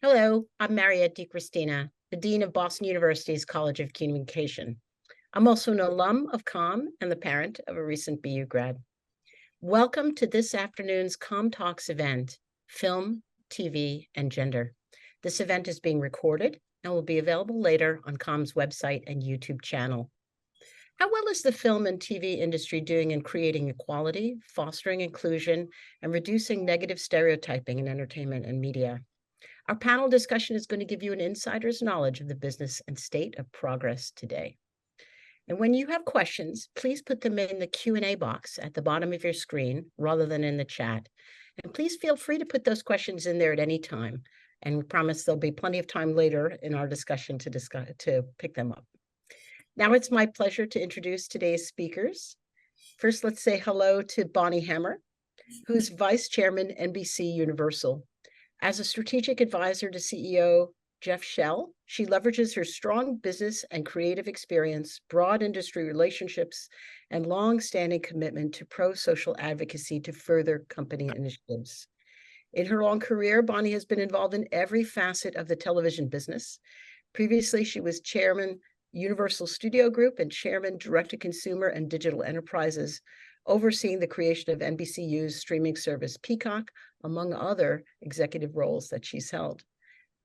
Hello, I'm Mariette DiCristina, the Dean of Boston University's College of Communication. I'm also an alum of COM and the parent of a recent BU grad. Welcome to this afternoon's COMtalks event, Film, TV, and Gender. This event is being recorded and will be available later on COM's website and YouTube channel. How well is the film and TV industry doing in creating equality, fostering inclusion, and reducing negative stereotyping in entertainment and media? Our panel discussion is going to give you an insider's knowledge of the business and state of progress today. And when you have questions, please put them in the Q&A box at the bottom of your screen rather than in the chat. And please feel free to put those questions in there at any time. And we promise there'll be plenty of time later in our discussion to pick them up. Now it's my pleasure to introduce today's speakers. First, let's say hello to Bonnie Hammer, who's Vice Chairman, NBC Universal. As a strategic advisor to CEO Jeff Shell, she leverages her strong business and creative experience, broad industry relationships, and long-standing commitment to pro-social advocacy to further company initiatives. In her long career, Bonnie has been involved in every facet of the television business. Previously, she was Chairman, Universal Studio Group, and Chairman, Direct-to-Consumer and Digital Enterprises, overseeing the creation of NBCU's streaming service Peacock, among other executive roles that she's held.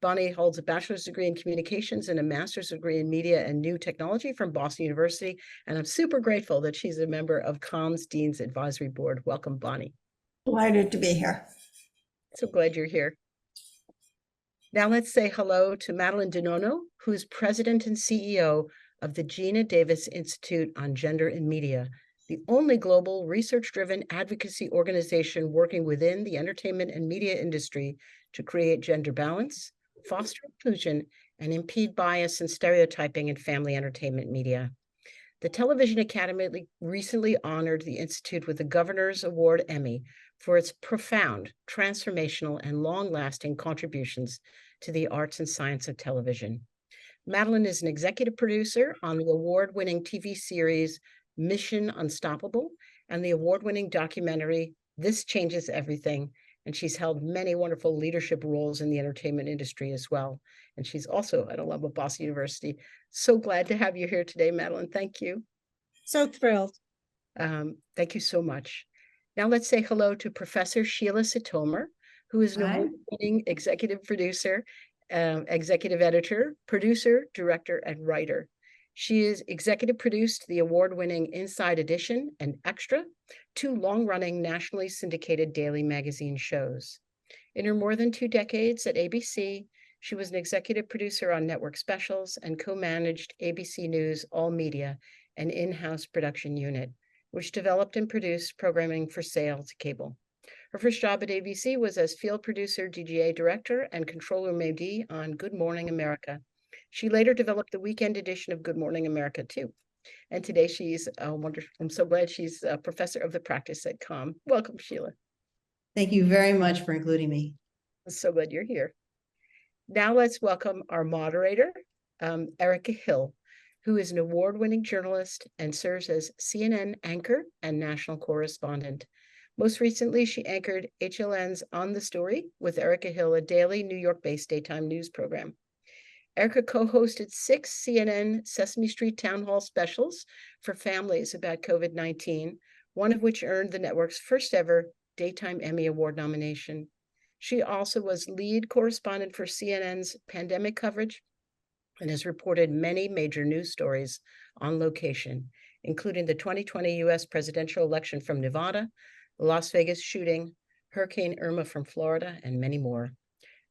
Bonnie holds a bachelor's degree in communications and a master's degree in media and new technology from Boston University, and I'm super grateful that she's a member of COM's Dean's Advisory Board. Welcome, Bonnie. Delighted to be here. So glad you're here. Now let's say hello to Madeline Nonno, who's president and CEO of the Geena Davis Institute on Gender in Media, the only global research-driven advocacy organization working within the entertainment and media industry to create gender balance, foster inclusion, and impede bias and stereotyping in family entertainment media. The Television Academy recently honored the Institute with the Governor's Award Emmy for its profound, transformational, and long-lasting contributions to the arts and science of television. Madeline is an executive producer on the award-winning TV series Mission Unstoppable and the award-winning documentary This Changes Everything, and she's held many wonderful leadership roles in the entertainment industry as well. And she's also an alum of Boston University. So glad to have you here today, Madeline. Thank you. So thrilled. Thank you so much. Now let's say hello to Professor Sheila Sitomer, who is an award-winning executive producer, executive editor, producer, director, and writer. She is executive produced the award-winning Inside Edition and Extra, two long-running nationally syndicated daily magazine shows. In her more than 2 decades at ABC, she was an executive producer on network specials and co-managed ABC News All Media, an in-house production unit, which developed and produced programming for sale to cable. Her first job at ABC was as field producer, DGA director, and control room AD on Good Morning America. She later developed the weekend edition of Good Morning America too. And today she's wonderful. I'm so glad she's a professor of the practice at COM. Welcome, Sheila. Thank you very much for including me. I'm so glad you're here. Now let's welcome our moderator, Erica Hill, who is an award-winning journalist and serves as CNN anchor and national correspondent. Most recently, she anchored HLN's On the Story with Erica Hill, a daily New York-based daytime news program. Erica co-hosted 6 CNN Sesame Street town hall specials for families about COVID-19, one of which earned the network's first ever Daytime Emmy Award nomination. She also was lead correspondent for CNN's pandemic coverage and has reported many major news stories on location, including the 2020 US presidential election from Nevada, the Las Vegas shooting, Hurricane Irma from Florida, and many more.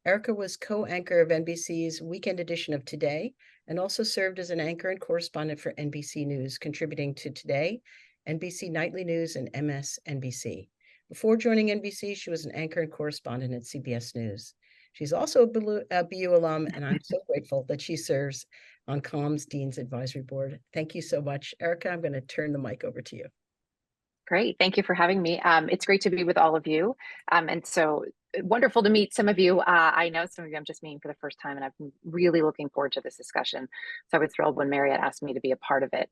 Erica was co-anchor of NBC's weekend edition of Today, and also served as an anchor and correspondent for NBC News, contributing to Today, NBC Nightly News, and MSNBC. Before joining NBC, she was an anchor and correspondent at CBS News. She's also a BU alum, and I'm so grateful that she serves on COM's Dean's Advisory Board. Thank you so much. Erica, I'm going to turn the mic over to you. Great. Thank you for having me. It's great to be with all of you. And so wonderful to meet some of you. I know some of you I'm just meeting for the first time, and I've been really looking forward to this discussion. So I was thrilled when Mariette asked me to be a part of it.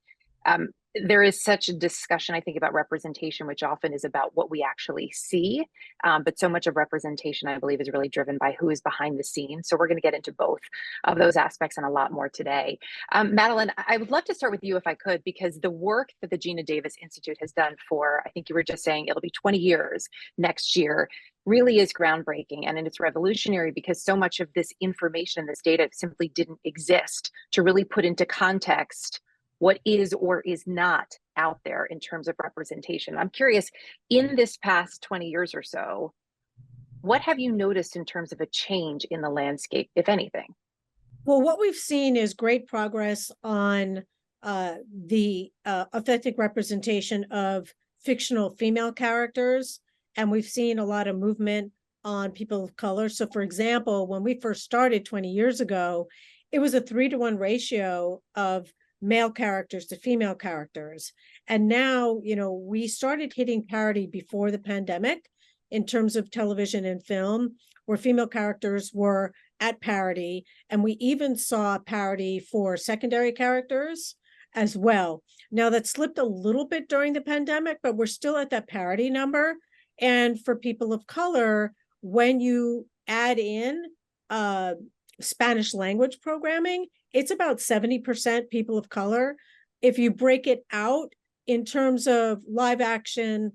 There is such a discussion, I think, about representation, which often is about what we actually see. But so much of representation, I believe, is really driven by who is behind the scenes. So we're going to get into both of those aspects and a lot more today. Madeline, I would love to start with you if I could, because the work that the Geena Davis Institute has done for, I think you were just saying, it'll be 20 years next year, really is groundbreaking. And it's revolutionary because so much of this information and this data simply didn't exist to really put into context what is or is not out there in terms of representation. I'm curious, in this past 20 years or so, what have you noticed in terms of a change in the landscape, if anything? Well, what we've seen is great progress on the authentic representation of fictional female characters. And we've seen a lot of movement on people of color. So for example, when we first started 20 years ago, it was a 3-to-1 ratio of male characters to female characters. And now, we started hitting parity before the pandemic in terms of television and film, where female characters were at parity. And we even saw parity for secondary characters as well. Now that slipped a little bit during the pandemic, but we're still at that parity number. And for people of color, when you add in Spanish language programming, it's about 70% people of color. If you break it out in terms of live action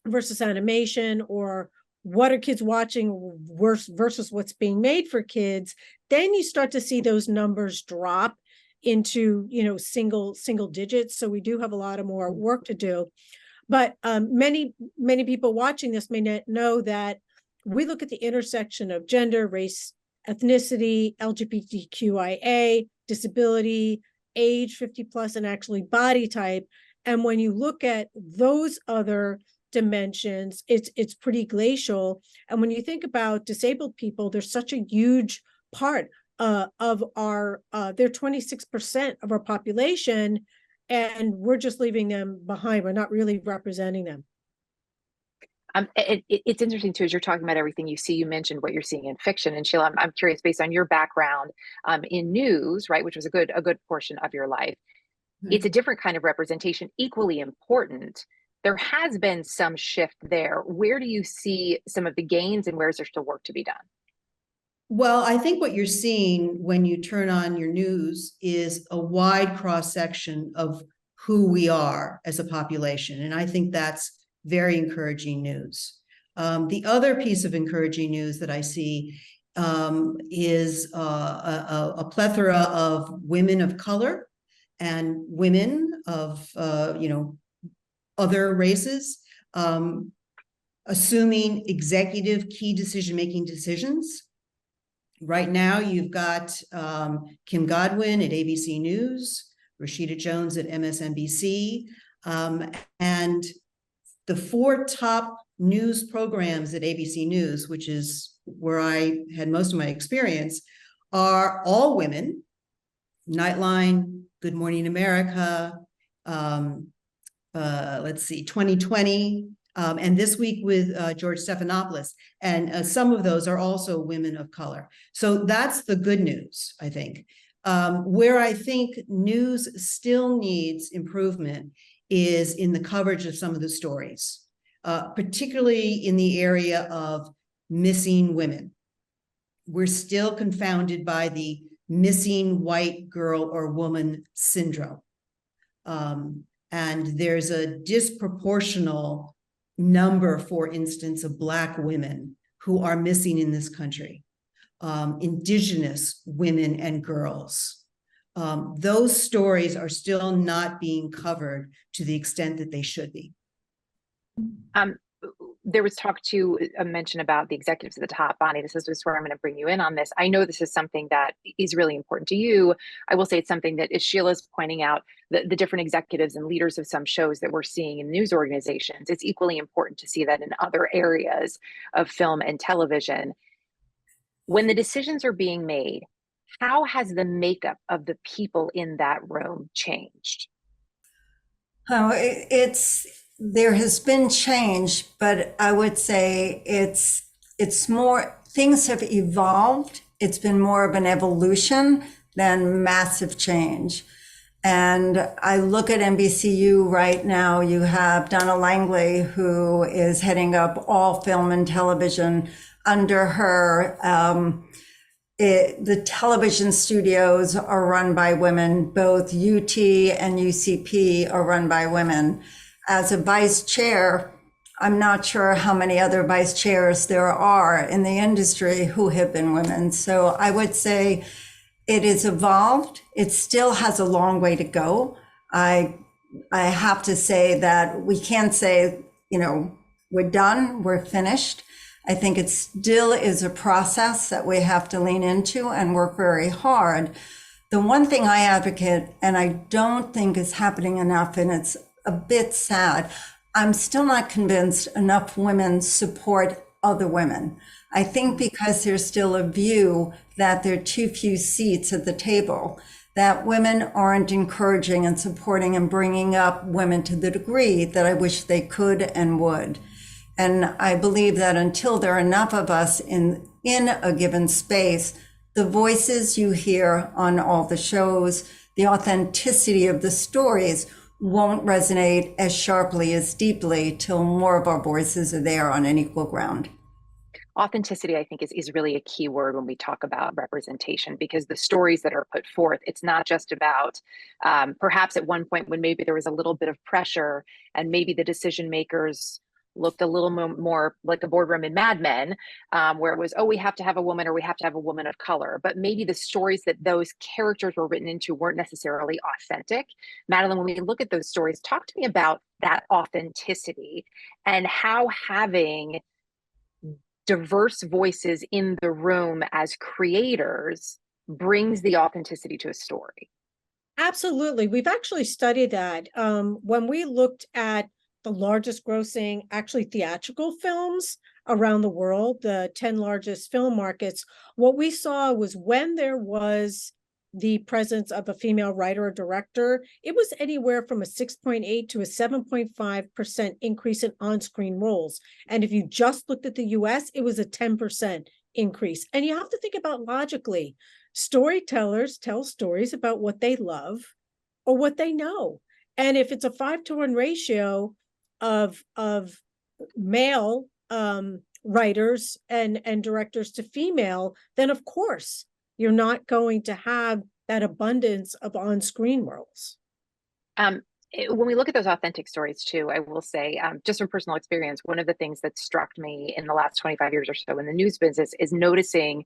versus animation, or what are kids watching versus what's being made for kids, then you start to see those numbers drop into, single digits. So we do have a lot of more work to do. But many people watching this may not know that we look at the intersection of gender, race, ethnicity, LGBTQIA, disability, age 50 plus, and actually body type. And when you look at those other dimensions, it's pretty glacial. And when you think about disabled people, they're such a huge part of our, they're 26% of our population, and we're just leaving them behind. We're not really representing them. It's interesting too, as you're talking about everything you see, you mentioned what you're seeing in fiction. And Sheila, I'm curious, based on your background in news, right, which was a good portion of your life, it's a different kind of representation, equally important. There has been some shift there. Where do you see some of the gains, and where is there still work to be done? Well, I think what you're seeing when you turn on your news is a wide cross section of who we are as a population. And I think that's very encouraging news. The other piece of encouraging news that I see is a plethora of women of color and women of other races assuming executive key decision-making decisions. Right now, you've got Kim Godwin at ABC News, Rashida Jones at MSNBC, and the 4 top news programs at ABC News, which is where I had most of my experience, are all women. Nightline, Good Morning America, let's see, 2020, and This Week with George Stephanopoulos. And some of those are also women of color. So that's the good news, I think. Where I think news still needs improvement is in the coverage of some of the stories, particularly in the area of missing women. We're still confounded by the missing white girl or woman syndrome. And there's a disproportional number, for instance, of Black women who are missing in this country, Indigenous women and girls. Those stories are still not being covered to the extent that they should be. There was talk to a mention about the executives at the top. Bonnie, this is where I'm going to bring you in on this. I know this is something that is really important to you. I will say it's something that, as Sheila's pointing out, the different executives and leaders of some shows that we're seeing in news organizations, it's equally important to see that in other areas of film and television. When the decisions are being made, how has the makeup of the people in that room changed? Oh, there has been change, but I would say it's more, things have evolved. It's been more of an evolution than massive change. And I look at NBCU right now, you have Donna Langley, who is heading up all film and television under her. The television studios are run by women. Both UT and UCP are run by women. As a vice chair, I'm not sure how many other vice chairs there are in the industry who have been women. So I would say it is evolved. It still has a long way to go. I have to say that we can't say, we're done, we're finished. I think it still is a process that we have to lean into and work very hard. The one thing I advocate, and I don't think is happening enough, and it's a bit sad, I'm still not convinced enough women support other women. I think because there's still a view that there are too few seats at the table, that women aren't encouraging and supporting and bringing up women to the degree that I wish they could and would. And I believe that until there are enough of us in a given space, the voices you hear on all the shows, the authenticity of the stories won't resonate as sharply, as deeply, till more of our voices are there on an equal ground. Authenticity, I think, is really a key word when we talk about representation, because the stories that are put forth, it's not just about perhaps at one point when maybe there was a little bit of pressure and maybe the decision makers looked a little more like a boardroom in Mad Men, where it was, oh, we have to have a woman or we have to have a woman of color. But maybe the stories that those characters were written into weren't necessarily authentic. Madeline, when we look at those stories, talk to me about that authenticity and how having diverse voices in the room as creators brings the authenticity to a story. Absolutely. We've actually studied that. When we looked at the largest grossing, actually theatrical films around the world, the 10 largest film markets, what we saw was when there was the presence of a female writer or director, it was anywhere from a 6.8 to a 7.5% increase in on-screen roles. And if you just looked at the US, it was a 10% increase. And you have to think about logically, storytellers tell stories about what they love or what they know. And if it's a 5-to-1 ratio of male writers and directors to female, then of course, you're not going to have that abundance of on-screen roles. When we look at those authentic stories too, I will say, just from personal experience, one of the things that struck me in the last 25 years or so in the news business is noticing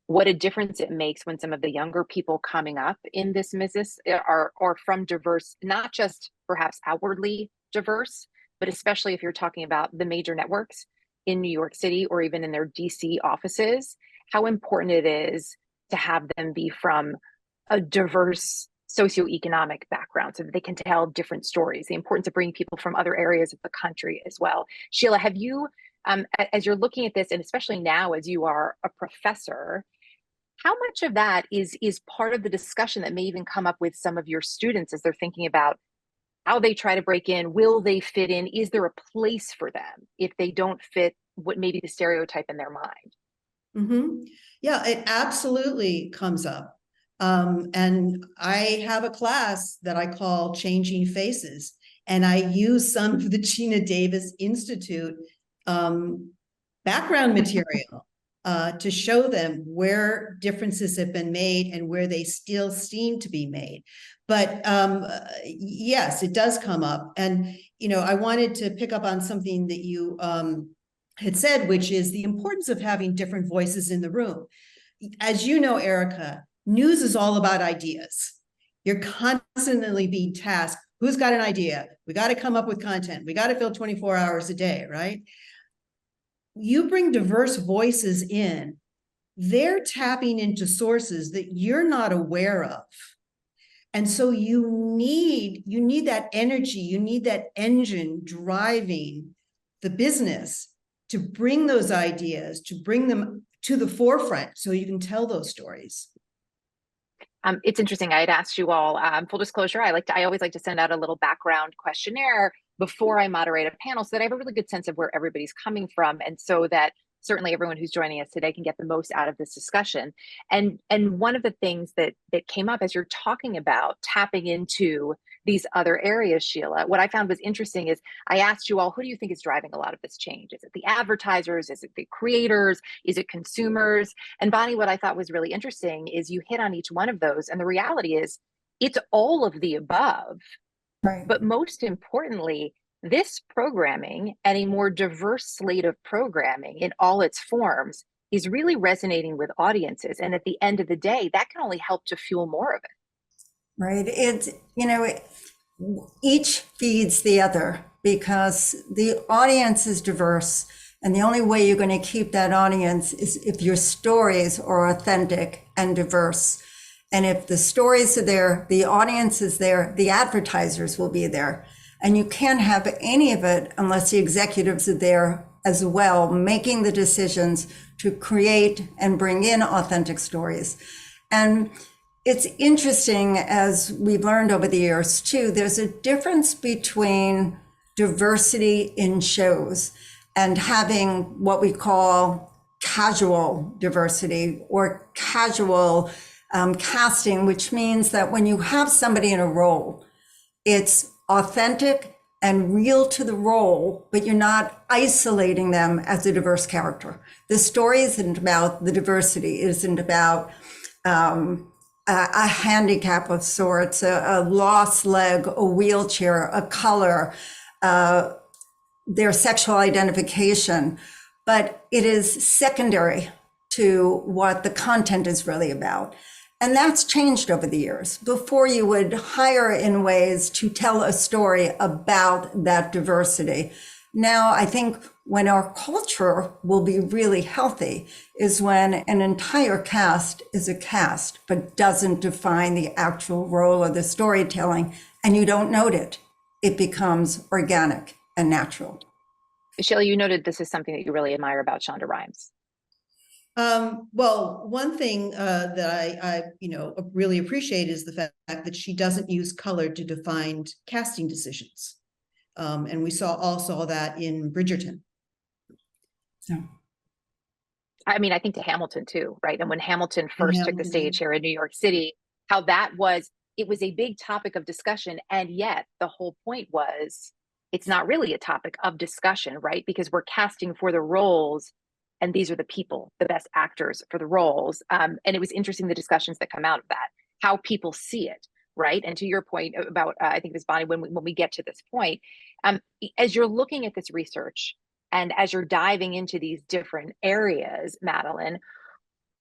what a difference it makes when some of the younger people coming up in this business are from diverse, not just perhaps outwardly diverse, but especially if you're talking about the major networks in New York City or even in their DC offices, how important it is to have them be from a diverse socioeconomic background so that they can tell different stories, the importance of bringing people from other areas of the country as well. Sheila, have you, as you're looking at this, and especially now as you are a professor, how much of that is part of the discussion that may even come up with some of your students as they're thinking about how they try to break in? Will they fit in? Is there a place for them if they don't fit what maybe the stereotype in their mind? Mm-hmm. Yeah, it absolutely comes up. And I have a class that I call Changing Faces, and I use some of the Geena Davis Institute background material to show them where differences have been made and where they still seem to be made. But yes, it does come up. And, I wanted to pick up on something that you had said, which is the importance of having different voices in the room. As you know, Erica, news is all about ideas. You're constantly being tasked. Who's got an idea? We got to come up with content. We got to fill 24 hours a day, right? You bring diverse voices in, they're tapping into sources that you're not aware of. And so you need that energy, you need that engine driving the business to bring those ideas, to bring them to the forefront so you can tell those stories. It's interesting. I had asked you all, full disclosure, I always like to send out a little background questionnaire before I moderate a panel so that I have a really good sense of where everybody's coming from. And so that certainly everyone who's joining us today can get the most out of this discussion. And one of the things that came up as you're talking about tapping into these other areas, Sheila, what I found was interesting is I asked you all, who do you think is driving a lot of this change? Is it the advertisers? Is it the creators? Is it consumers? And Bonnie, what I thought was really interesting is you hit on each one of those. And the reality is it's all of the above. Right. But most importantly, this programming and a more diverse slate of programming in all its forms is really resonating with audiences. And at the end of the day, that can only help to fuel more of it. Right. It's, each feeds the other because the audience is diverse. And the only way you're going to keep that audience is if your stories are authentic and diverse. And if the stories are there, the audience is there, the advertisers will be there. And you can't have any of it unless the executives are there as well, making the decisions to create and bring in authentic stories. And it's interesting, as we've learned over the years too, there's a difference between diversity in shows and having what we call casual diversity or casual casting, which means that when you have somebody in a role, it's authentic and real to the role, but you're not isolating them as a diverse character. The story isn't about the diversity. It isn't about a handicap of sorts, a lost leg, a wheelchair, a color, their sexual identification, but it is secondary to what the content is really about. And that's changed over the years. Before, you would hire in ways to tell a story about that diversity. Now, I think when our culture will be really healthy is when an entire cast is a cast, but doesn't define the actual role of the storytelling, and you don't note it. It becomes organic and natural. Sheila, you noted this is something that you really admire about Shonda Rhimes. Well, one thing that I really appreciate is the fact that she doesn't use color to define casting decisions. And we all saw that in Bridgerton. So. I mean, I think to Hamilton too, right? And when Hamilton first took the stage here in New York City, how it was a big topic of discussion. And yet the whole point was, it's not really a topic of discussion, right? Because we're casting for the roles, and these are the people, the best actors for the roles. And it was interesting, the discussions that come out of that, how people see it, right? And to your point about, I think it was Bonnie, when we get to this point, as you're looking at this research and as you're diving into these different areas, Madeline,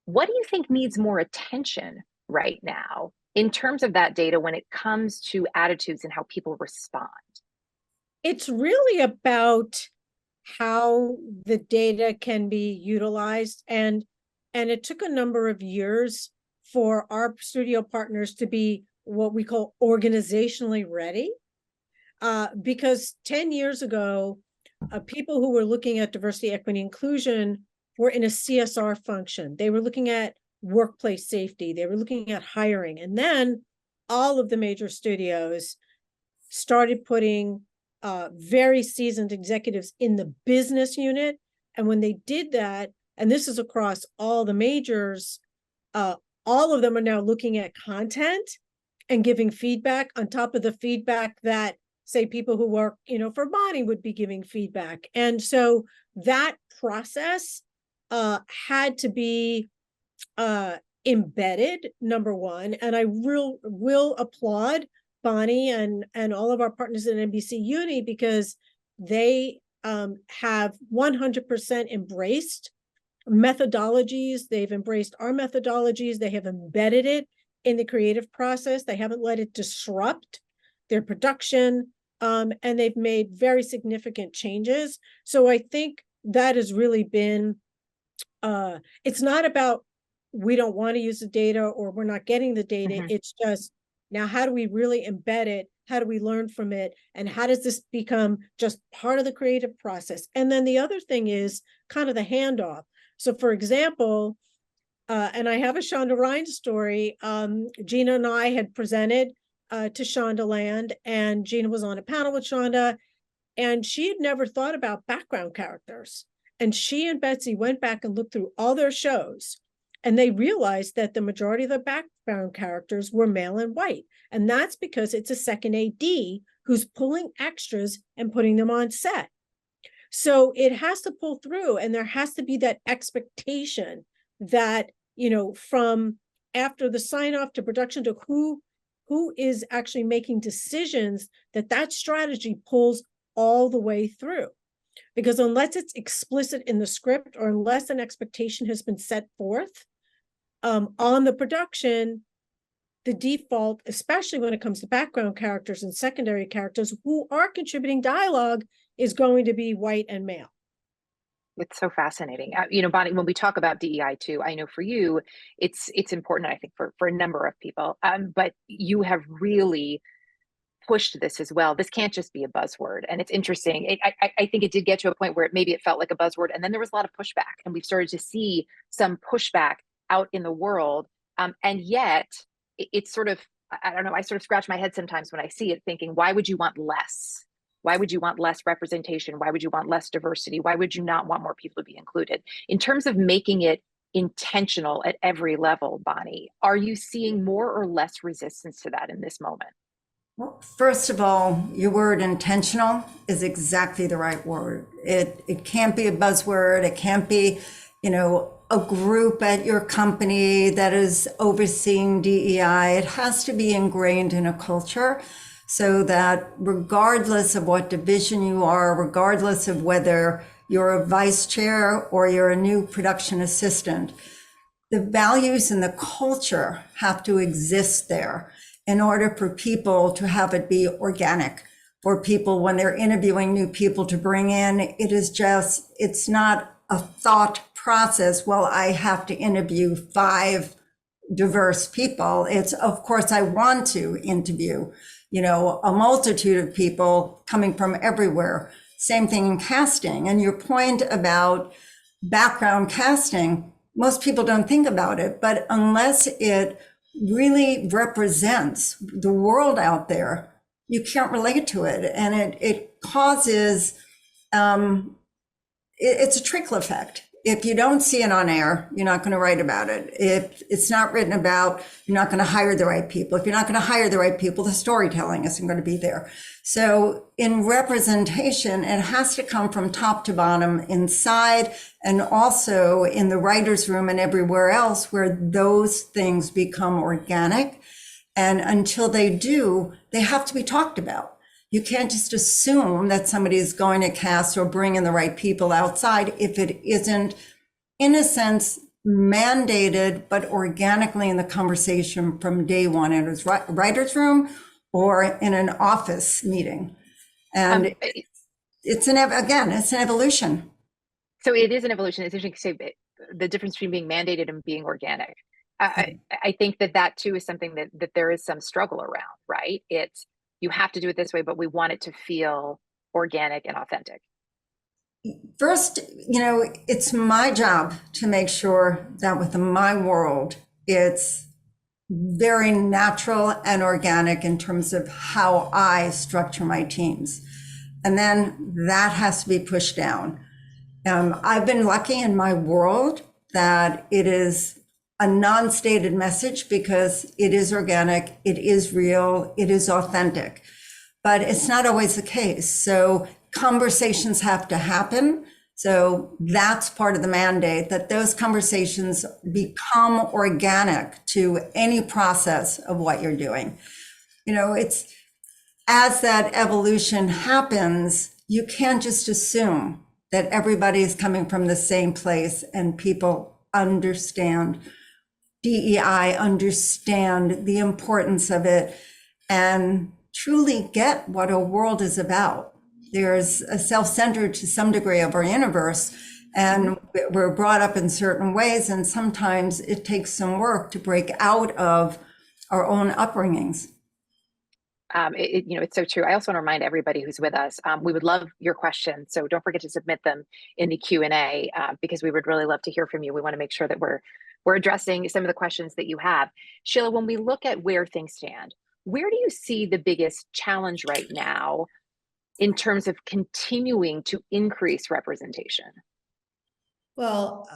what do you think needs more attention right now in terms of that data when it comes to attitudes and how people respond? It's really about how the data can be utilized. And it took a number of years for our studio partners to be what we call organizationally ready. Because 10 years ago, people who were looking at diversity, equity, inclusion were in a CSR function. They were looking at workplace safety. They were looking at hiring. And then all of the major studios started putting very seasoned executives in the business unit. And when they did that, and this is across all the majors, all of them are now looking at content and giving feedback on top of the feedback that, say, people who work, for Bonnie would be giving feedback. And so that process had to be embedded, number one. And I will applaud Bonnie and all of our partners at NBC Uni, because they have 100% embraced methodologies. They've embraced our methodologies. They have embedded it in the creative process. They haven't let it disrupt their production, and they've made very significant changes. So I think that has really been, it's not about we don't want to use the data or we're not getting the data. Mm-hmm. It's just, now, how do we really embed it? How do we learn from it? And how does this become just part of the creative process? And then the other thing is kind of the handoff. So for example, and I have a Shonda Rhimes story, Geena and I had presented to Shondaland, and Geena was on a panel with Shonda, and she had never thought about background characters. And she and Betsy went back and looked through all their shows, and they realized that the majority of the background characters were male and white. And that's because it's a second AD who's pulling extras and putting them on set. So it has to pull through, and there has to be that expectation that, from after the sign off to production to who is actually making decisions, that strategy pulls all the way through. Because unless it's explicit in the script, or unless an expectation has been set forth on the production, the default, especially when it comes to background characters and secondary characters who are contributing dialogue, is going to be white and male. It's so fascinating. Bonnie, when we talk about DEI too, I know for you, it's important, I think, for a number of people, but you have really pushed this as well. This can't just be a buzzword. And it's interesting. I think it did get to a point where maybe it felt like a buzzword, and then there was a lot of pushback, and we've started to see some pushback out in the world. And yet it's sort of, I don't know, I sort of scratch my head sometimes when I see it, thinking, why would you want less? Why would you want less representation? Why would you want less diversity? Why would you not want more people to be included? In terms of making it intentional at every level, Bonnie, are you seeing more or less resistance to that in this moment? Well, first of all, your word intentional is exactly the right word. It can't be a buzzword. It can't be, a group at your company that is overseeing DEI. It has to be ingrained in a culture, so that regardless of what division you are, regardless of whether you're a vice chair or you're a new production assistant, the values and the culture have to exist there in order for people to have it be organic, for people when they're interviewing new people to bring in. It's not a thought process. Well, I have to interview 5 diverse people. It's, of course, I want to interview, a multitude of people coming from everywhere. Same thing in casting. And your point about background casting, most people don't think about it, but unless it really represents the world out there, you can't relate to it. And it causes, it's a trickle effect. If you don't see it on air, you're not going to write about it. If it's not written about, you're not going to hire the right people. If you're not going to hire the right people, the storytelling isn't going to be there. So in representation, it has to come from top to bottom, inside, and also in the writer's room and everywhere else, where those things become organic. And until they do, they have to be talked about. You can't just assume that somebody is going to cast or bring in the right people outside if it isn't, in a sense, mandated, but organically in the conversation from day one in a writer's room or in an office meeting. And it's an evolution. So it is an evolution. It's interesting to say the difference between being mandated and being organic. I think that too is something that there is some struggle around, right? It's, you have to do it this way, but we want it to feel organic and authentic. First, it's my job to make sure that within my world, it's very natural and organic in terms of how I structure my teams. And then that has to be pushed down. I've been lucky in my world that it is a non-stated message because it is organic, it is real, it is authentic, but it's not always the case. So conversations have to happen. So that's part of the mandate, that those conversations become organic to any process of what you're doing. It's, as that evolution happens, you can't just assume that everybody is coming from the same place and people understand DEI, understand the importance of it, and truly get what a world is about. There's a self-centered to some degree of our universe, and we're brought up in certain ways, and sometimes it takes some work to break out of our own upbringings. It's so true. I also want to remind everybody who's with us, we would love your questions. So don't forget to submit them in the Q&A because we would really love to hear from you. We want to make sure that we're addressing some of the questions that you have. Sheila, when we look at where things stand, where do you see the biggest challenge right now in terms of continuing to increase representation? Well,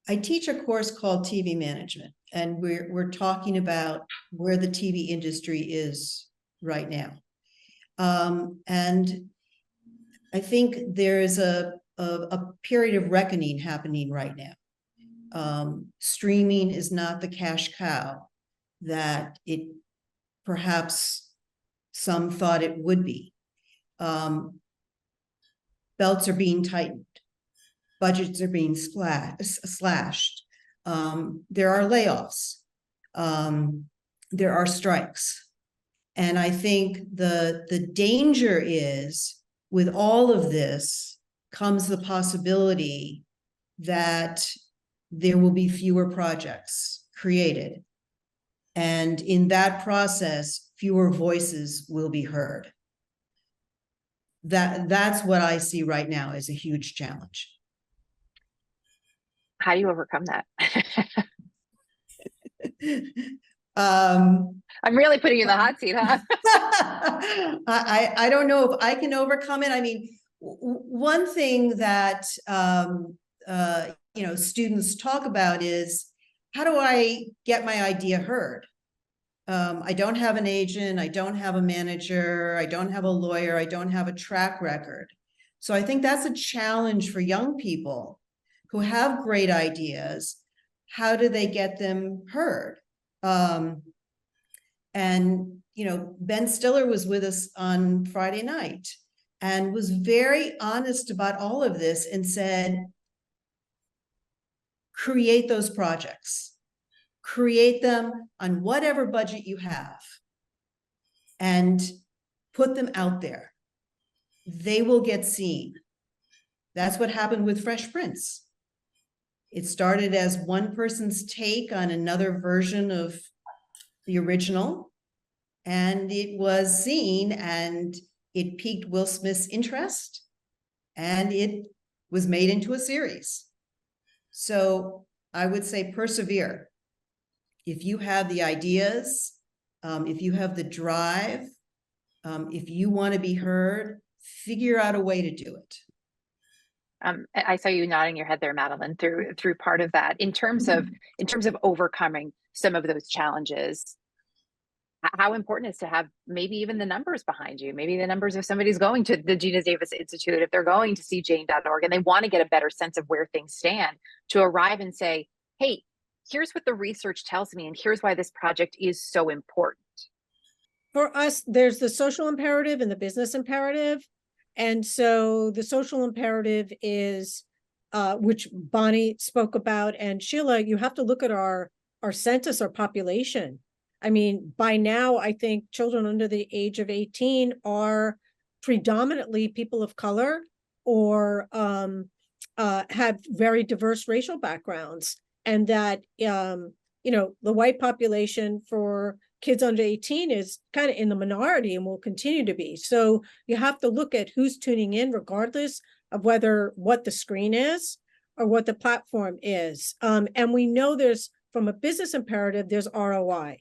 I teach a course called TV management, and we're talking about where the TV industry is right now. And I think there's a period of reckoning happening right now. Streaming is not the cash cow that it perhaps some thought it would be. Belts are being tightened. Budgets are being slashed. There are layoffs. There are strikes. And I think the danger is, with all of this comes the possibility that there will be fewer projects created. And in that process, fewer voices will be heard. That's what I see right now as a huge challenge. How do you overcome that? I'm really putting you in the hot seat, huh? I don't know if I can overcome it. I mean, one thing that students talk about is, how do I get my idea heard? I don't have an agent, I don't have a manager, I don't have a lawyer, I don't have a track record. So I think that's a challenge for young people who have great ideas. How do they get them heard? And Ben Stiller was with us on Friday night and was very honest about all of this and said, create those projects. Create them on whatever budget you have and put them out there. They will get seen. That's what happened with Fresh Prince. It started as one person's take on another version of the original, and it was seen, and it piqued Will Smith's interest, and it was made into a series. So I would say persevere. If you have the ideas, if you have the drive, if you want to be heard, figure out a way to do it. I saw you nodding your head there, Madeline, through part of that. In terms of overcoming some of those challenges, how important is to have maybe even the numbers behind you, maybe the numbers if somebody's going to the Geena Davis Institute, if they're going to cjane.org and they want to get a better sense of where things stand, to arrive and say, hey, here's what the research tells me, and here's why this project is so important. For us, there's the social imperative and the business imperative. And so the social imperative is, which Bonnie spoke about, and Sheila, you have to look at our census, our population. I mean, by now, I think children under the age of 18 are predominantly people of color or have very diverse racial backgrounds. And that, the white population for kids under 18 is kind of in the minority and will continue to be. So you have to look at who's tuning in, regardless of what the screen is or what the platform is. And we know from a business imperative, there's ROI.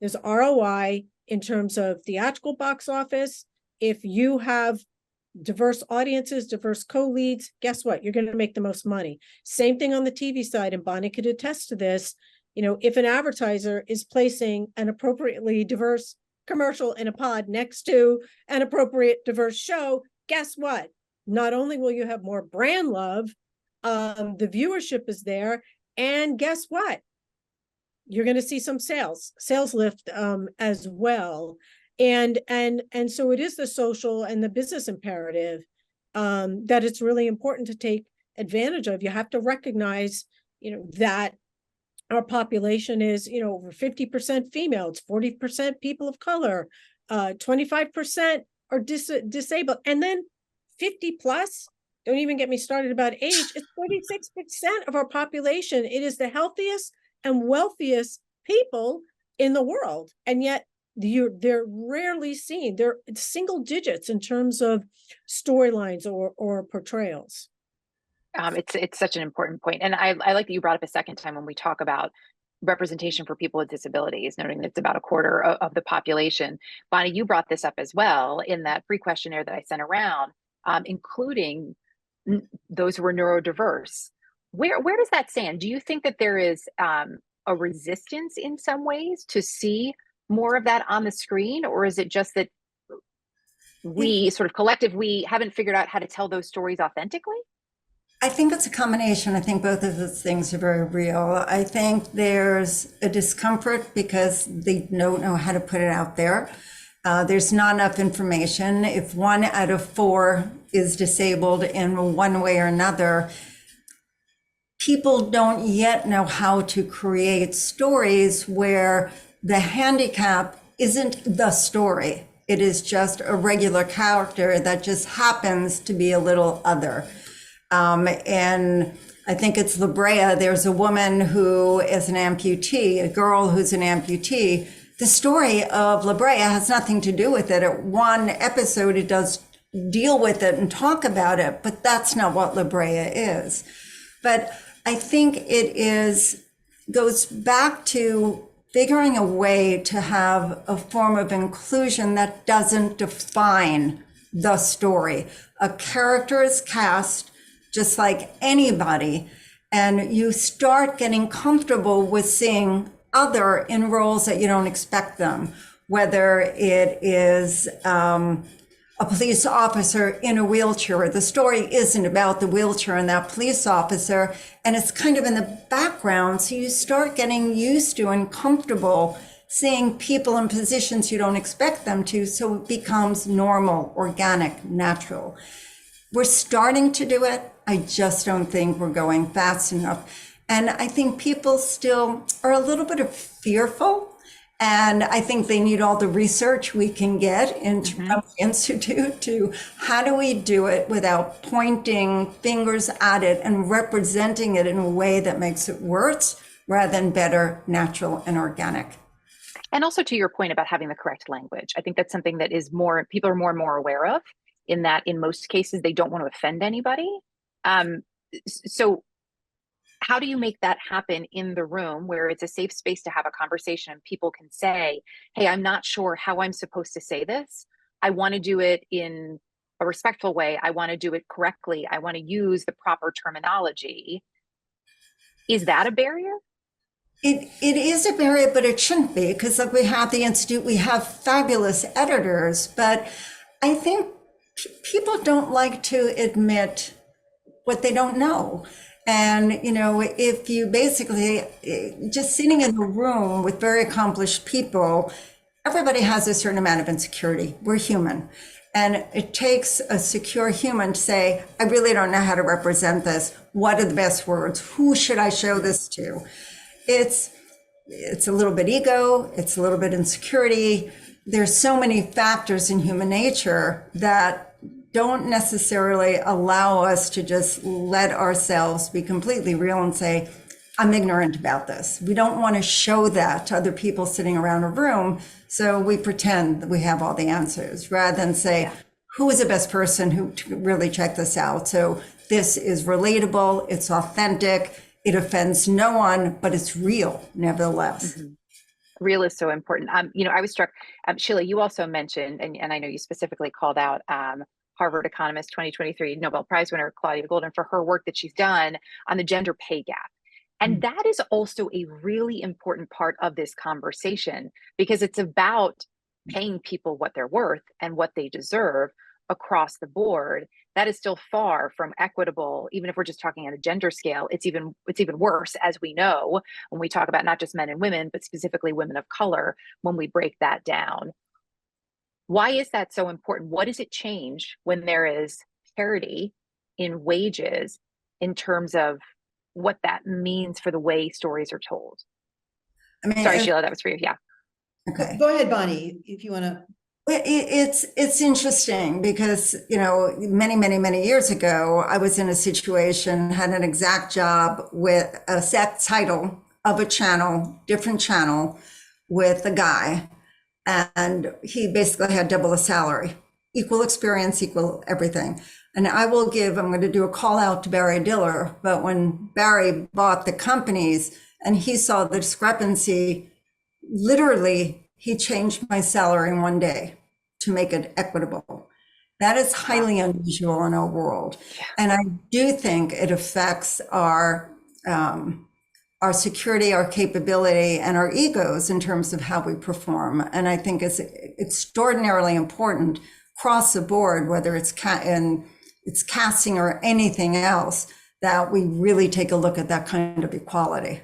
There's ROI in terms of theatrical box office. If you have diverse audiences, diverse co-leads, guess what? You're going to make the most money. Same thing on the TV side, and Bonnie could attest to this. If an advertiser is placing an appropriately diverse commercial in a pod next to an appropriate diverse show, guess what? Not only will you have more brand love, the viewership is there, and guess what? You're going to see some sales lift as well. And so it is the social and the business imperative that it's really important to take advantage of. You have to recognize, that our population is, over 50% female, it's 40% people of color, 25% are disabled, and then 50 plus, don't even get me started about age, it's 46% of our population. It is the healthiest and wealthiest people in the world, and yet they're rarely seen. They're single digits in terms of storylines or portrayals. It's such an important point. And I like that you brought up a second time when we talk about representation for people with disabilities, noting that it's about a quarter of the population. Bonnie, you brought this up as well in that free questionnaire that I sent around, including those who are neurodiverse. Where does that stand? Do you think that there is a resistance in some ways to see more of that on the screen, or is it just that we sort of collective, we haven't figured out how to tell those stories authentically? I think it's a combination. I think both of those things are very real. I think there's a discomfort because they don't know how to put it out there. There's not enough information. If 1 out of 4 is disabled in one way or another, people don't yet know how to create stories where the handicap isn't the story. It is just a regular character that just happens to be a little other. And I think it's La Brea. There's a woman who is an amputee, a girl who's an amputee. The story of La Brea has nothing to do with it. At one episode, it does deal with it and talk about it, but that's not what La Brea is. But I think goes back to figuring a way to have a form of inclusion that doesn't define the story. A character is cast just like anybody, and you start getting comfortable with seeing other in roles that you don't expect them, whether it is a police officer in a wheelchair. The story isn't about the wheelchair and that police officer, and it's kind of in the background. So you start getting used to and comfortable seeing people in positions you don't expect them to. So it becomes normal, organic, natural. We're starting to do it. I just don't think we're going fast enough. And I think people still are a little bit fearful. And I think they need all the research we can get into the Institute to how do we do it without pointing fingers at it and representing it in a way that makes it worse rather than better, natural, and organic. And also to your point about having the correct language, I think that's something that is people are more and more aware of, in that in most cases, they don't want to offend anybody. So how do you make that happen in the room where it's a safe space to have a conversation and people can say, hey, I'm not sure how I'm supposed to say this. I want to do it in a respectful way. I want to do it correctly. I want to use the proper terminology. Is that a barrier? It is a barrier, but it shouldn't be, because like we have the Institute, we have fabulous editors, but I think people don't like to admit what they don't know. And, you know, if you basically just sitting in a room with very accomplished people, everybody has a certain amount of insecurity. We're human. And it takes a secure human to say, I really don't know how to represent this. What are the best words? Who should I show this to? It's a little bit ego. It's a little bit insecurity. There's so many factors in human nature that don't necessarily allow us to just let ourselves be completely real and say, I'm ignorant about this. We don't want to show that to other people sitting around a room. So we pretend that we have all the answers rather than say, who is the best person who to really check this out? So this is relatable. It's authentic. It offends no one, but it's real nevertheless. Mm-hmm. Real is so important. You know, I was struck, Sheila, you also mentioned, and I know you specifically called out Harvard economist 2023 Nobel Prize winner Claudia Golden for her work that she's done on the gender pay gap. And that is also a really important part of this conversation, because it's about paying people what they're worth and what they deserve across the board. That is still far from equitable. Even if we're just talking on a gender scale, it's even worse, as we know, when we talk about not just men and women, but specifically women of color, when we break that down. Why is that so important? What does it change when there is parity in wages in terms of what that means for the way stories are told? I mean, sorry, Sheila, that was for you. Yeah. Okay. Go ahead, Bonnie, if you want to. It's interesting because, you know, many years ago, I was in a situation, had an exact job with a set title of a channel, different channel, with a guy. And he basically had double the salary, equal experience, equal everything. And I'm going to do a call out to Barry Diller. But when Barry bought the companies and he saw the discrepancy, literally, he changed my salary in one day to make it equitable. That is highly unusual in our world. Yeah. And I do think it affects our security, our capability, and our egos in terms of how we perform. And I think it's extraordinarily important across the board, whether it's it's casting or anything else, that we really take a look at that kind of equality.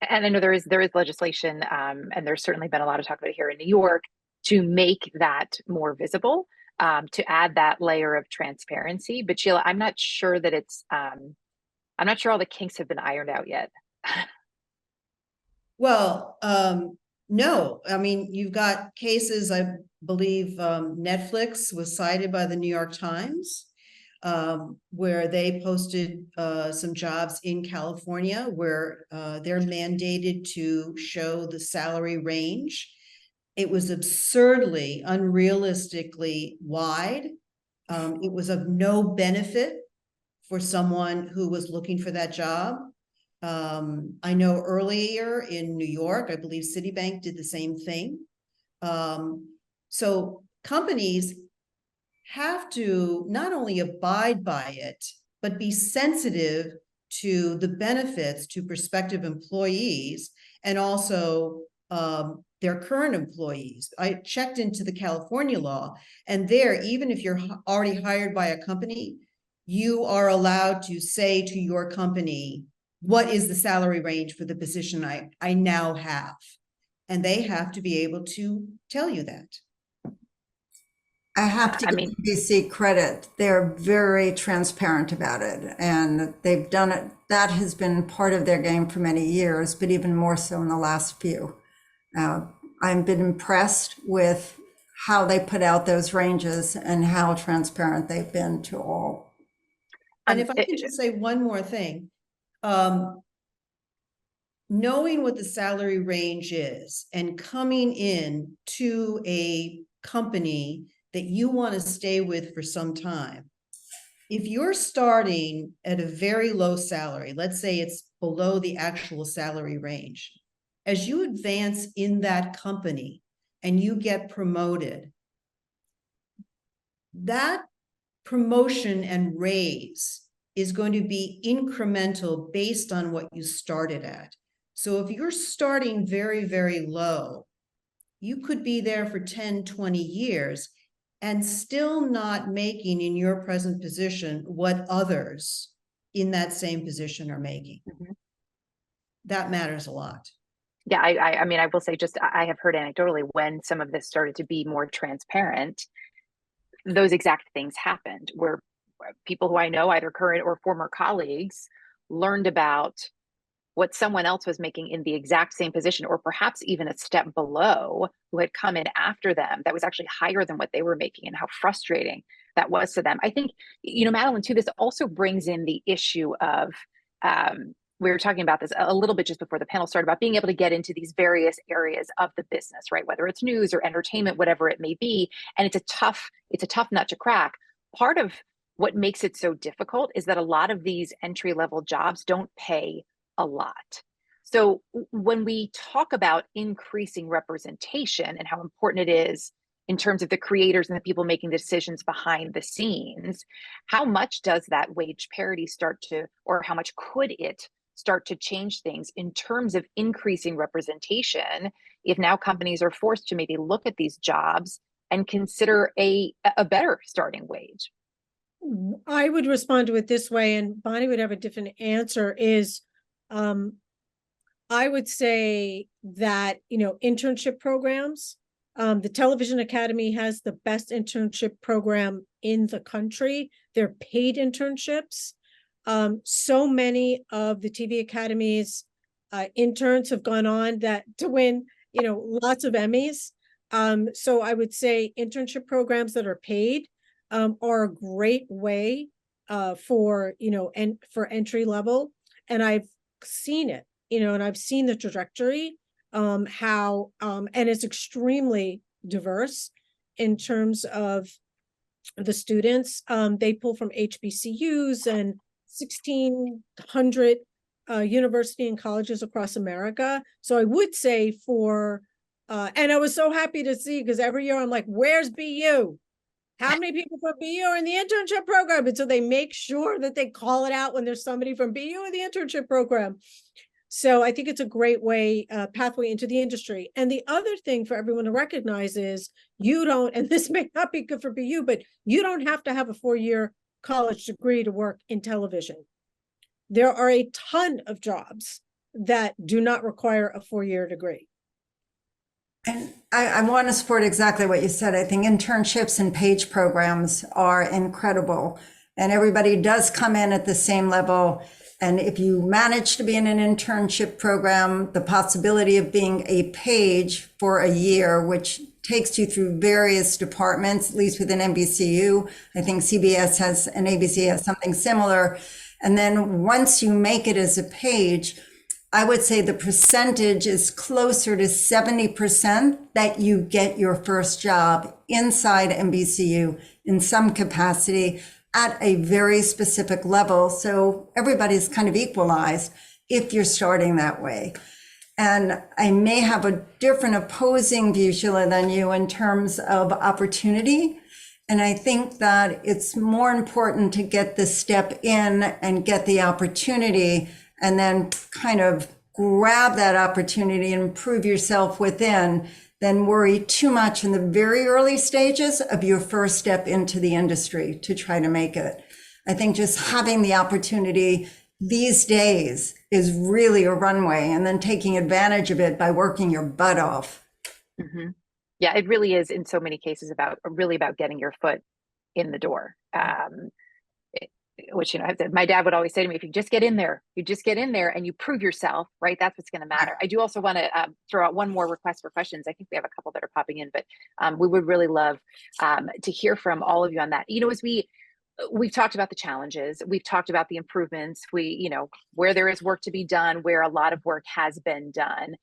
And I know there is legislation, and there's certainly been a lot of talk about it here in New York to make that more visible, to add that layer of transparency. But Sheila, I'm not sure that I'm not sure all the kinks have been ironed out yet. Well, no, I mean, you've got cases, I believe, Netflix was cited by the New York Times, where they posted some jobs in California where they're mandated to show the salary range. It was absurdly, unrealistically wide. It was of no benefit for someone who was looking for that job. I know earlier in New York, I believe Citibank did the same thing. So companies have to not only abide by it, but be sensitive to the benefits to prospective employees and also their current employees. I checked into the California law, and there, even if you're already hired by a company, you are allowed to say to your company, what is the salary range for the position I now have? And they have to be able to tell you that. I have to give NBC credit. They're very transparent about it, and they've done it. That has been part of their game for many years, but even more so in the last few. I've been impressed with how they put out those ranges and how transparent they've been to all. And if I can just say one more thing, knowing what the salary range is and coming in to a company that you want to stay with for some time, if you're starting at a very low salary, let's say it's below the actual salary range, as you advance in that company and you get promoted, that promotion and raise is going to be incremental based on what you started at. So if you're starting very, very low, you could be there for 10, 20 years and still not making in your present position what others in that same position are making. Mm-hmm. That matters a lot. Yeah, I mean, I will say, just I have heard anecdotally when some of this started to be more transparent, those exact things happened where people who I know, either current or former colleagues, learned about what someone else was making in the exact same position, or perhaps even a step below, who had come in after them that was actually higher than what they were making, and how frustrating that was to them. I think, Madeline, too, this also brings in the issue of, we were talking about this a little bit just before the panel started, about being able to get into these various areas of the business, right? Whether it's news or entertainment, whatever it may be. And it's a tough nut to crack. Part of what makes it so difficult is that a lot of these entry-level jobs don't pay a lot. So when we talk about increasing representation and how important it is in terms of the creators and the people making the decisions behind the scenes, how much does that wage parity start to, or how much could it start to change things in terms of increasing representation if now companies are forced to maybe look at these jobs and consider a better starting wage? I would respond to it this way, and Bonnie would have a different answer, is I would say that, internship programs, the Television Academy has the best internship program in the country. They're paid internships. So many of the TV Academy's interns have gone on to win, lots of Emmys. So I would say internship programs that are paid are a great way for entry level. And I've seen it, and I've seen the trajectory, and it's extremely diverse in terms of the students. They pull from HBCUs and 1,600 university and colleges across America. So I would say and I was so happy to see, because every year I'm like, where's BU? how many people from BU are in the internship program? And so they make sure that they call it out when there's somebody from BU in the internship program. So I think it's a great way, pathway into the industry. And the other thing for everyone to recognize is you don't, and this may not be good for BU, but you don't have to have a 4-year college degree to work in television. There are a ton of jobs that do not require a 4-year degree. And I want to support exactly what you said. I think internships and page programs are incredible. And everybody does come in at the same level. And if you manage to be in an internship program, the possibility of being a page for a year, which takes you through various departments, at least within NBCU. I think CBS has, and ABC has something similar. And then once you make it as a page, I would say the percentage is closer to 70% that you get your first job inside NBCU in some capacity at a very specific level. So everybody's kind of equalized if you're starting that way. And I may have a different opposing view, Sheila, than you in terms of opportunity. And I think that it's more important to get the step in and get the opportunity and then kind of grab that opportunity and improve yourself within than worry too much in the very early stages of your first step into the industry to try to make it. I think just having the opportunity these days is really a runway, and then taking advantage of it by working your butt off. Mm-hmm. Yeah, it really is in so many cases about getting your foot in the door. Which, my dad would always say to me, if you just get in there, and you prove yourself, right? That's what's going to matter. I do also want to throw out one more request for questions. I think we have a couple that are popping in, but we would really love to hear from all of you on that. As we've talked about the challenges, we've talked about the improvements, where there is work to be done, where a lot of work has been done.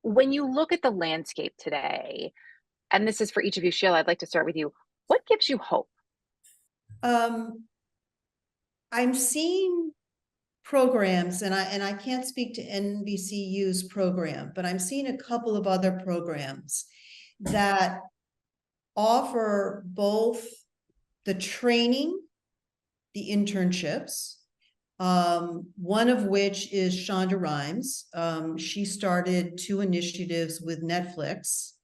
When you look at the landscape today, and this is for each of you, Sheila, I'd like to start with you. What gives you hope? I'm seeing programs, and I can't speak to NBCU's program, but I'm seeing a couple of other programs that offer both the training, the internships, one of which is Shonda Rhimes. She started 2 initiatives with Netflix,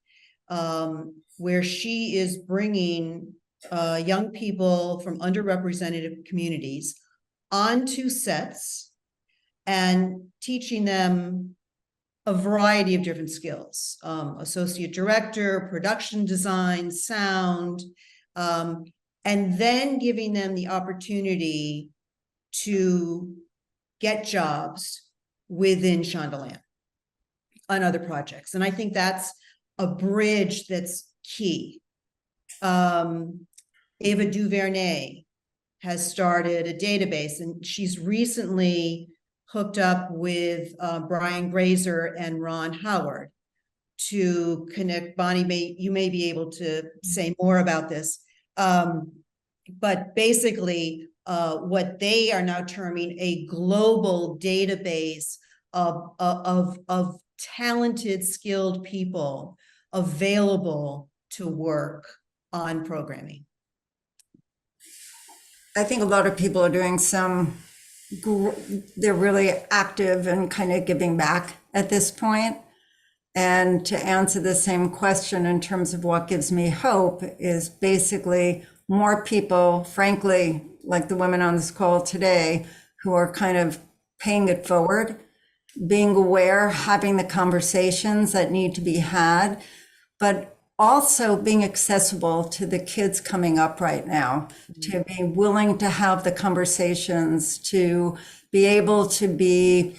where she is bringing young people from underrepresented communities onto sets and teaching them a variety of different skills, associate director, production design, sound, and then giving them the opportunity to get jobs within Shondaland on other projects. And I think that's a bridge that's key. Ava DuVernay has started a database, and she's recently hooked up with Brian Grazer and Ron Howard to connect. Bonnie, you may be able to say more about this. But basically, what they are now terming a global database of talented, skilled people available to work on programming. I think a lot of people are doing they're really active and kind of giving back at this point. And to answer the same question in terms of what gives me hope is basically more people, frankly, like the women on this call today, who are kind of paying it forward, being aware, having the conversations that need to be had, but also being accessible to the kids coming up right now, to be willing to have the conversations, to be able to be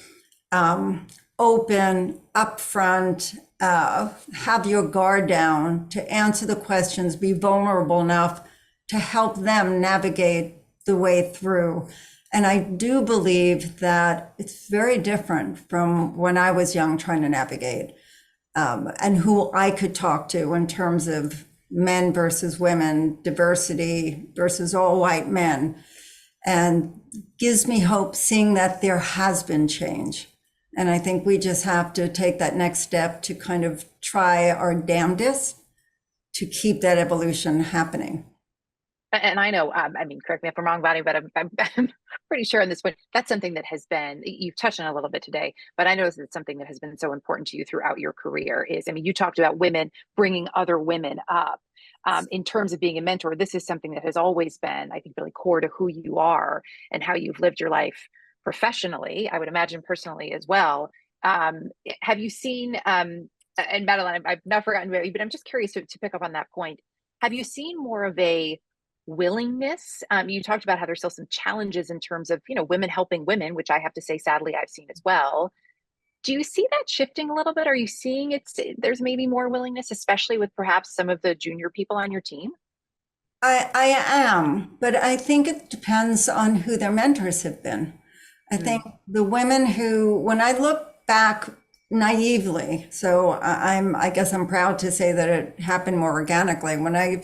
open, upfront, have your guard down, to answer the questions, be vulnerable enough to help them navigate the way through. And I do believe that it's very different from when I was young trying to navigate. And who I could talk to in terms of men versus women, diversity versus all white men, and gives me hope seeing that there has been change. And I think we just have to take that next step to kind of try our damnedest to keep that evolution happening. And I know, I mean, correct me if I'm wrong, Bonnie, but I'm pretty sure on this one, that's something that has been, you've touched on a little bit today, but I know it's something that has been so important to you throughout your career is, I mean, you talked about women bringing other women up. In terms of being a mentor, this is something that has always been, I think, really core to who you are and how you've lived your life professionally, I would imagine personally as well. Have you seen, and Madeline, I've not forgotten about you, but I'm just curious to pick up on that point. Have you seen more of a willingness? You talked about how there's still some challenges in terms of, women helping women, which I have to say, sadly, I've seen as well. Do you see that shifting a little bit? Are you seeing there's maybe more willingness, especially with perhaps some of the junior people on your team? I am, but I think it depends on who their mentors have been. I think the women who, when I look back naively, so I guess I'm proud to say that it happened more organically. When I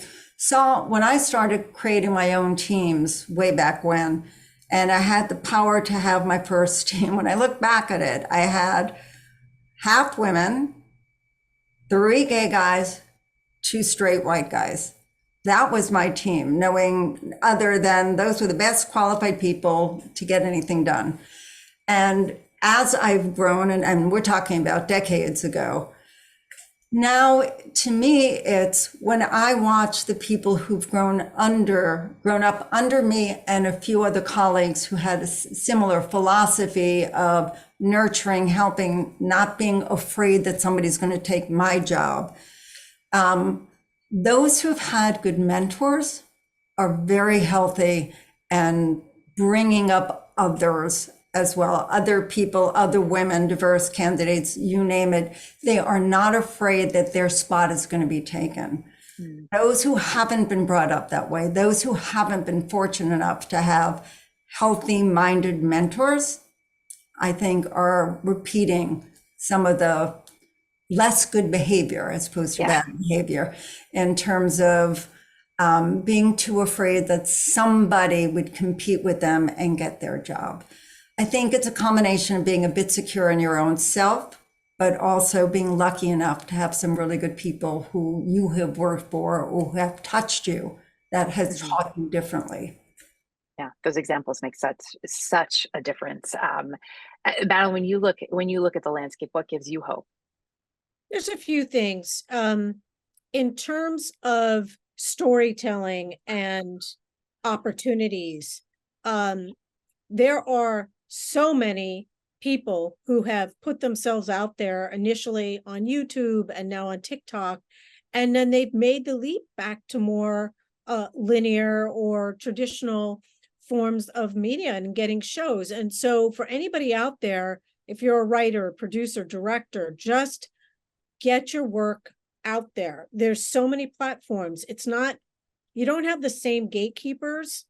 started creating my own teams way back when, and I had the power to have my first team, when I look back at it, I had half women, 3 gay guys, 2 straight white guys. That was my team, knowing other than those were the best qualified people to get anything done. And as I've grown, and we're talking about decades ago, now to me, it's when I watch the people who've grown up under me and a few other colleagues who had a similar philosophy of nurturing, helping, not being afraid that somebody's going to take my job. Those who've had good mentors are very healthy and bringing up others as well, other people, other women, diverse candidates, you name it. They are not afraid that their spot is going to be taken. Those who haven't been brought up that way, those who haven't been fortunate enough to have healthy minded mentors, I think are repeating some of the less good behavior as opposed to bad behavior in terms of being too afraid that somebody would compete with them and get their job. I think it's a combination of being a bit secure in your own self, but also being lucky enough to have some really good people who you have worked for or who have touched you that has taught you differently. Yeah, those examples make such a difference. Madeline, when you look at the landscape, what gives you hope? There's a few things. In terms of storytelling and opportunities, there are so many people who have put themselves out there initially on YouTube and now on TikTok, and then they've made the leap back to more linear or traditional forms of media and getting shows. And so for anybody out there, if you're a writer, producer, director, just get your work out there. There's so many platforms. It's not, you don't have the same gatekeepers.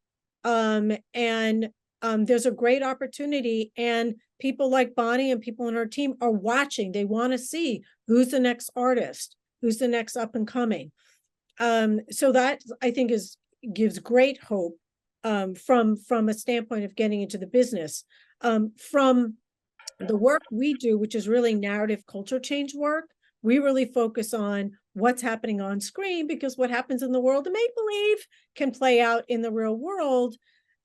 There's a great opportunity, and people like Bonnie and people on her team are watching. They want to see who's the next artist, who's the next up and coming. So that I think gives great hope from a standpoint of getting into the business. From the work we do, which is really narrative culture change work, we really focus on what's happening on screen, because what happens in the world of make-believe can play out in the real world.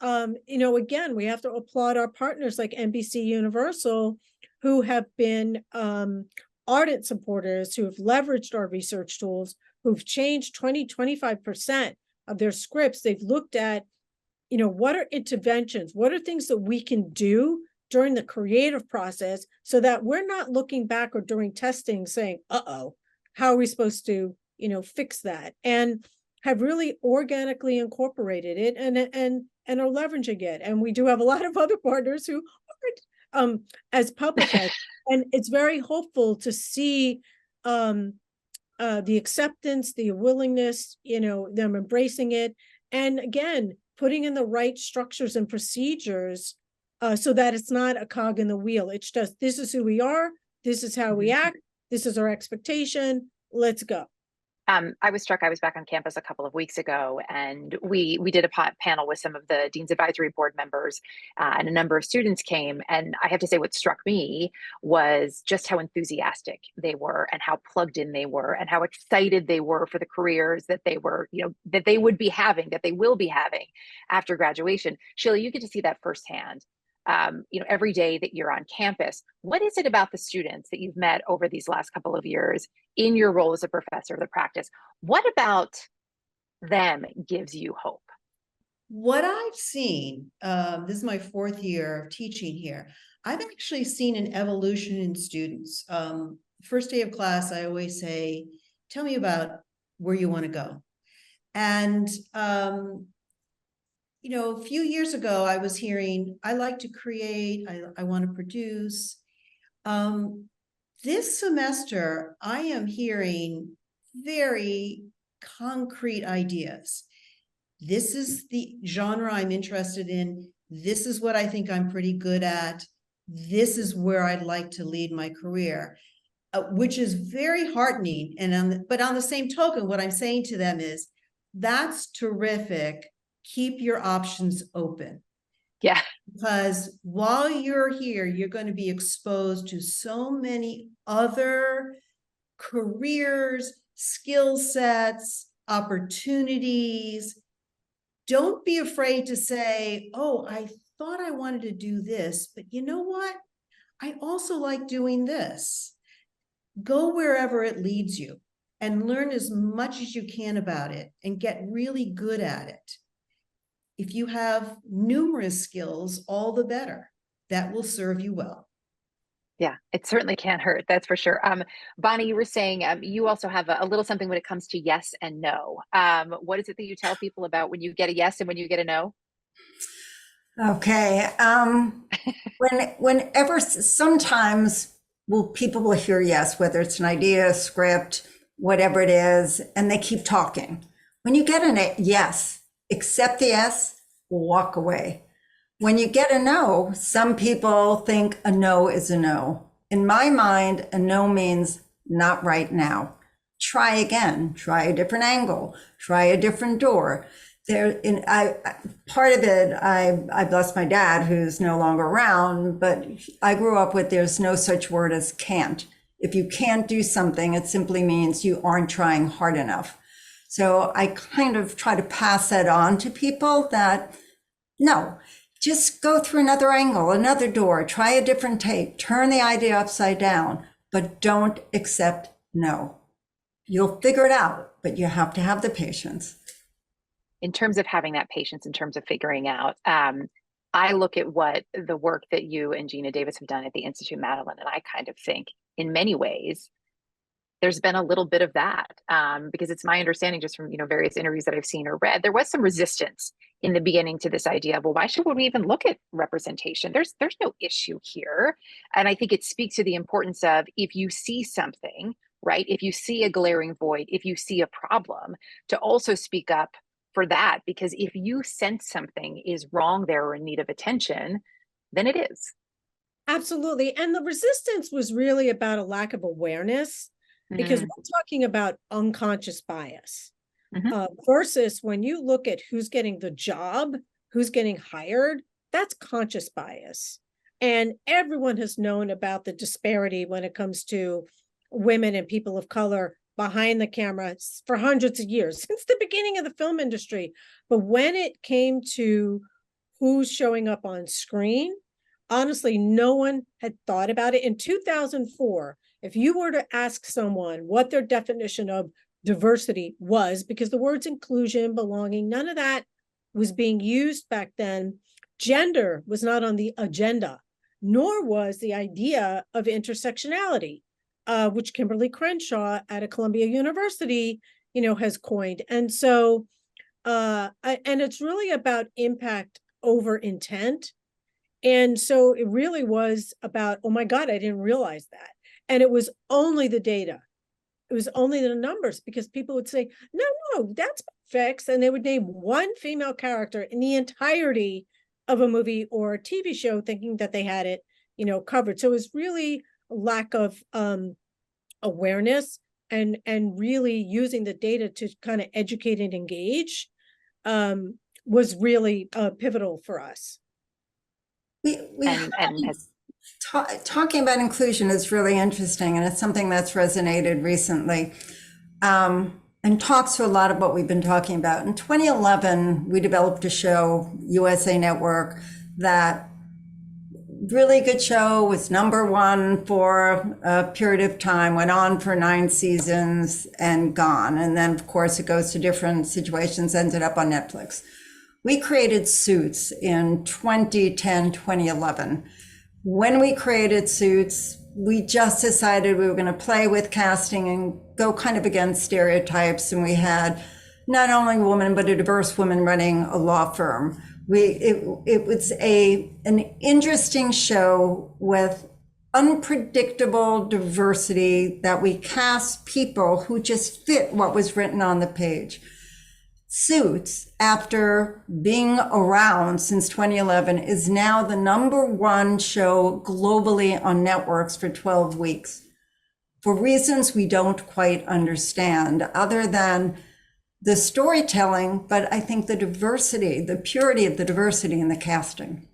Again, we have to applaud our partners like NBC Universal, who have been ardent supporters, who have leveraged our research tools, who've changed 25% of their scripts. They've looked at, what are interventions? What are things that we can do during the creative process so that we're not looking back or during testing saying, uh-oh, how are we supposed to, fix that? And have really organically incorporated it and are leveraging it. And we do have a lot of other partners who aren't as public as, and it's very hopeful to see the acceptance, the willingness, them embracing it. And again, putting in the right structures and procedures so that it's not a cog in the wheel. It's just, this is who we are. This is how we act. This is our expectation. Let's go. I was struck. I was back on campus a couple of weeks ago, and we did a panel with some of the Dean's Advisory Board members, and a number of students came. And I have to say, what struck me was just how enthusiastic they were, and how plugged in they were, and how excited they were for the careers that they were, that they would be having, that they will be having after graduation. Sheila, you get to see that firsthand. Every day that you're on campus. What is it about the students that you've met over these last couple of years in your role as a professor of the practice? What about them gives you hope? What I've seen, this is my 4th year of teaching here. I've actually seen an evolution in students. First day of class, I always say, tell me about where you want to go. And a few years ago, I was hearing, I like to create, I want to produce. This semester, I am hearing very concrete ideas. This is the genre I'm interested in. This is what I think I'm pretty good at. This is where I'd like to lead my career, which is very heartening. But on the same token, what I'm saying to them is, that's terrific. Keep your options open. Yeah. Because while you're here, you're going to be exposed to so many other careers, skill sets, opportunities. Don't be afraid to say, oh, I thought I wanted to do this, but you know what? I also like doing this. Go wherever it leads you and learn as much as you can about it and get really good at it. If you have numerous skills, all the better. That will serve you well. Yeah, it certainly can't hurt. That's for sure. Bonnie, you were saying you also have a little something when it comes to yes and no. What is it that you tell people about when you get a yes and when you get a no? Okay. Whenever sometimes people will hear yes, whether it's an idea, a script, whatever it is, and they keep talking. When you get a yes, accept the yes, walk away. When you get a no, some people think a no is a no. In my mind, a no means not right now. Try again, try a different angle, try a different door. Part of it, I bless my dad, who's no longer around, but I grew up with there's no such word as can't. If you can't do something, it simply means you aren't trying hard enough. So I kind of try to pass that on to people that, no, just go through another angle, another door, try a different take, turn the idea upside down, but don't accept no. You'll figure it out, but you have to have the patience. In terms of having that patience, in terms of figuring out, I look at what the work that you and Geena Davis have done at the Institute Madeline, and I kind of think in many ways, there's been a little bit of that because it's my understanding just from various interviews that I've seen or read, there was some resistance in the beginning to this idea of, well, why should we even look at representation? There's no issue here. And I think it speaks to the importance of, if you see something, right? If you see a glaring void, if you see a problem, to also speak up for that, because if you sense something is wrong there or in need of attention, then it is. Absolutely. And the resistance was really about a lack of awareness, because we're talking about unconscious bias versus when you look at who's getting the job, who's getting hired, that's conscious bias. And everyone has known about the disparity when it comes to women and people of color behind the camera for hundreds of years, since the beginning of the film industry. But when it came to who's showing up on screen, honestly, no one had thought about it. In 2004, if you were to ask someone what their definition of diversity was, because the words inclusion, belonging, none of that was being used back then, gender was not on the agenda, nor was the idea of intersectionality, which Kimberly Crenshaw at Columbia University, has coined. And so, and it's really about impact over intent. And so it really was about, oh my God, I didn't realize that. And it was only the data. It was only the numbers, because people would say, no, that's fixed. And they would name one female character in the entirety of a movie or a TV show, thinking that they had it, covered. So it was really a lack of awareness. and really using the data to kind of educate and engage was really pivotal for us. Talking about inclusion is really interesting, and it's something that's resonated recently, and talks to a lot of what we've been talking about. In 2011, we developed a show, USA Network, that really good show, was #1 for a period of time, went on for 9 seasons and gone. And then, of course, it goes to different situations, ended up on Netflix. We created Suits in 2010, 2011. When we created Suits, we just decided we were going to play with casting and go kind of against stereotypes. And we had not only a woman, but a diverse woman running a law firm. It was an interesting show with unpredictable diversity, that we cast people who just fit what was written on the page. Suits, after being around since 2011, is now the #1 show globally on networks for 12 weeks. For reasons we don't quite understand, other than the storytelling, but I think the diversity, the purity of the diversity in the casting.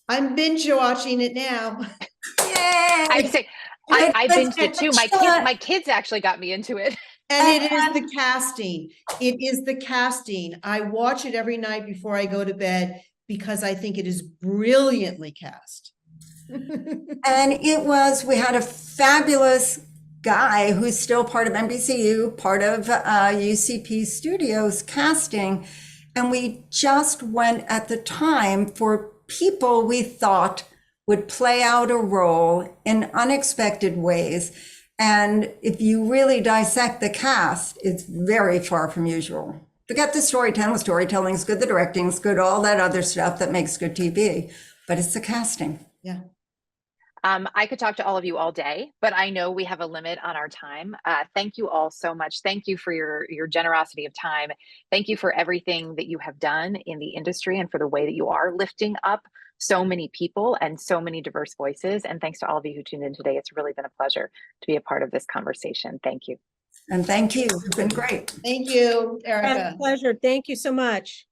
I'm binge watching it now. Yay! I'd say I binged it too. My kids actually got me into it. And it is the casting. It is the casting. I watch it every night before I go to bed because I think it is brilliantly cast. And we had a fabulous guy who's still part of NBCU, part of UCP Studios casting. And we just went at the time for people we thought would play out a role in unexpected ways. And if you really dissect the cast, it's very far from usual. Forget the storytelling. The storytelling's good, the directing's good, all that other stuff that makes good TV, but it's the casting. Yeah. I could talk to all of you all day, but I know we have a limit on our time. Thank you all so much. Thank you for your generosity of time. Thank you for everything that you have done in the industry and for the way that you are lifting up so many people and so many diverse voices. And thanks to all of you who tuned in today. It's really been a pleasure to be a part of this conversation. Thank you. And thank you. It's been great. Thank you, Erica. Pleasure. Thank you so much.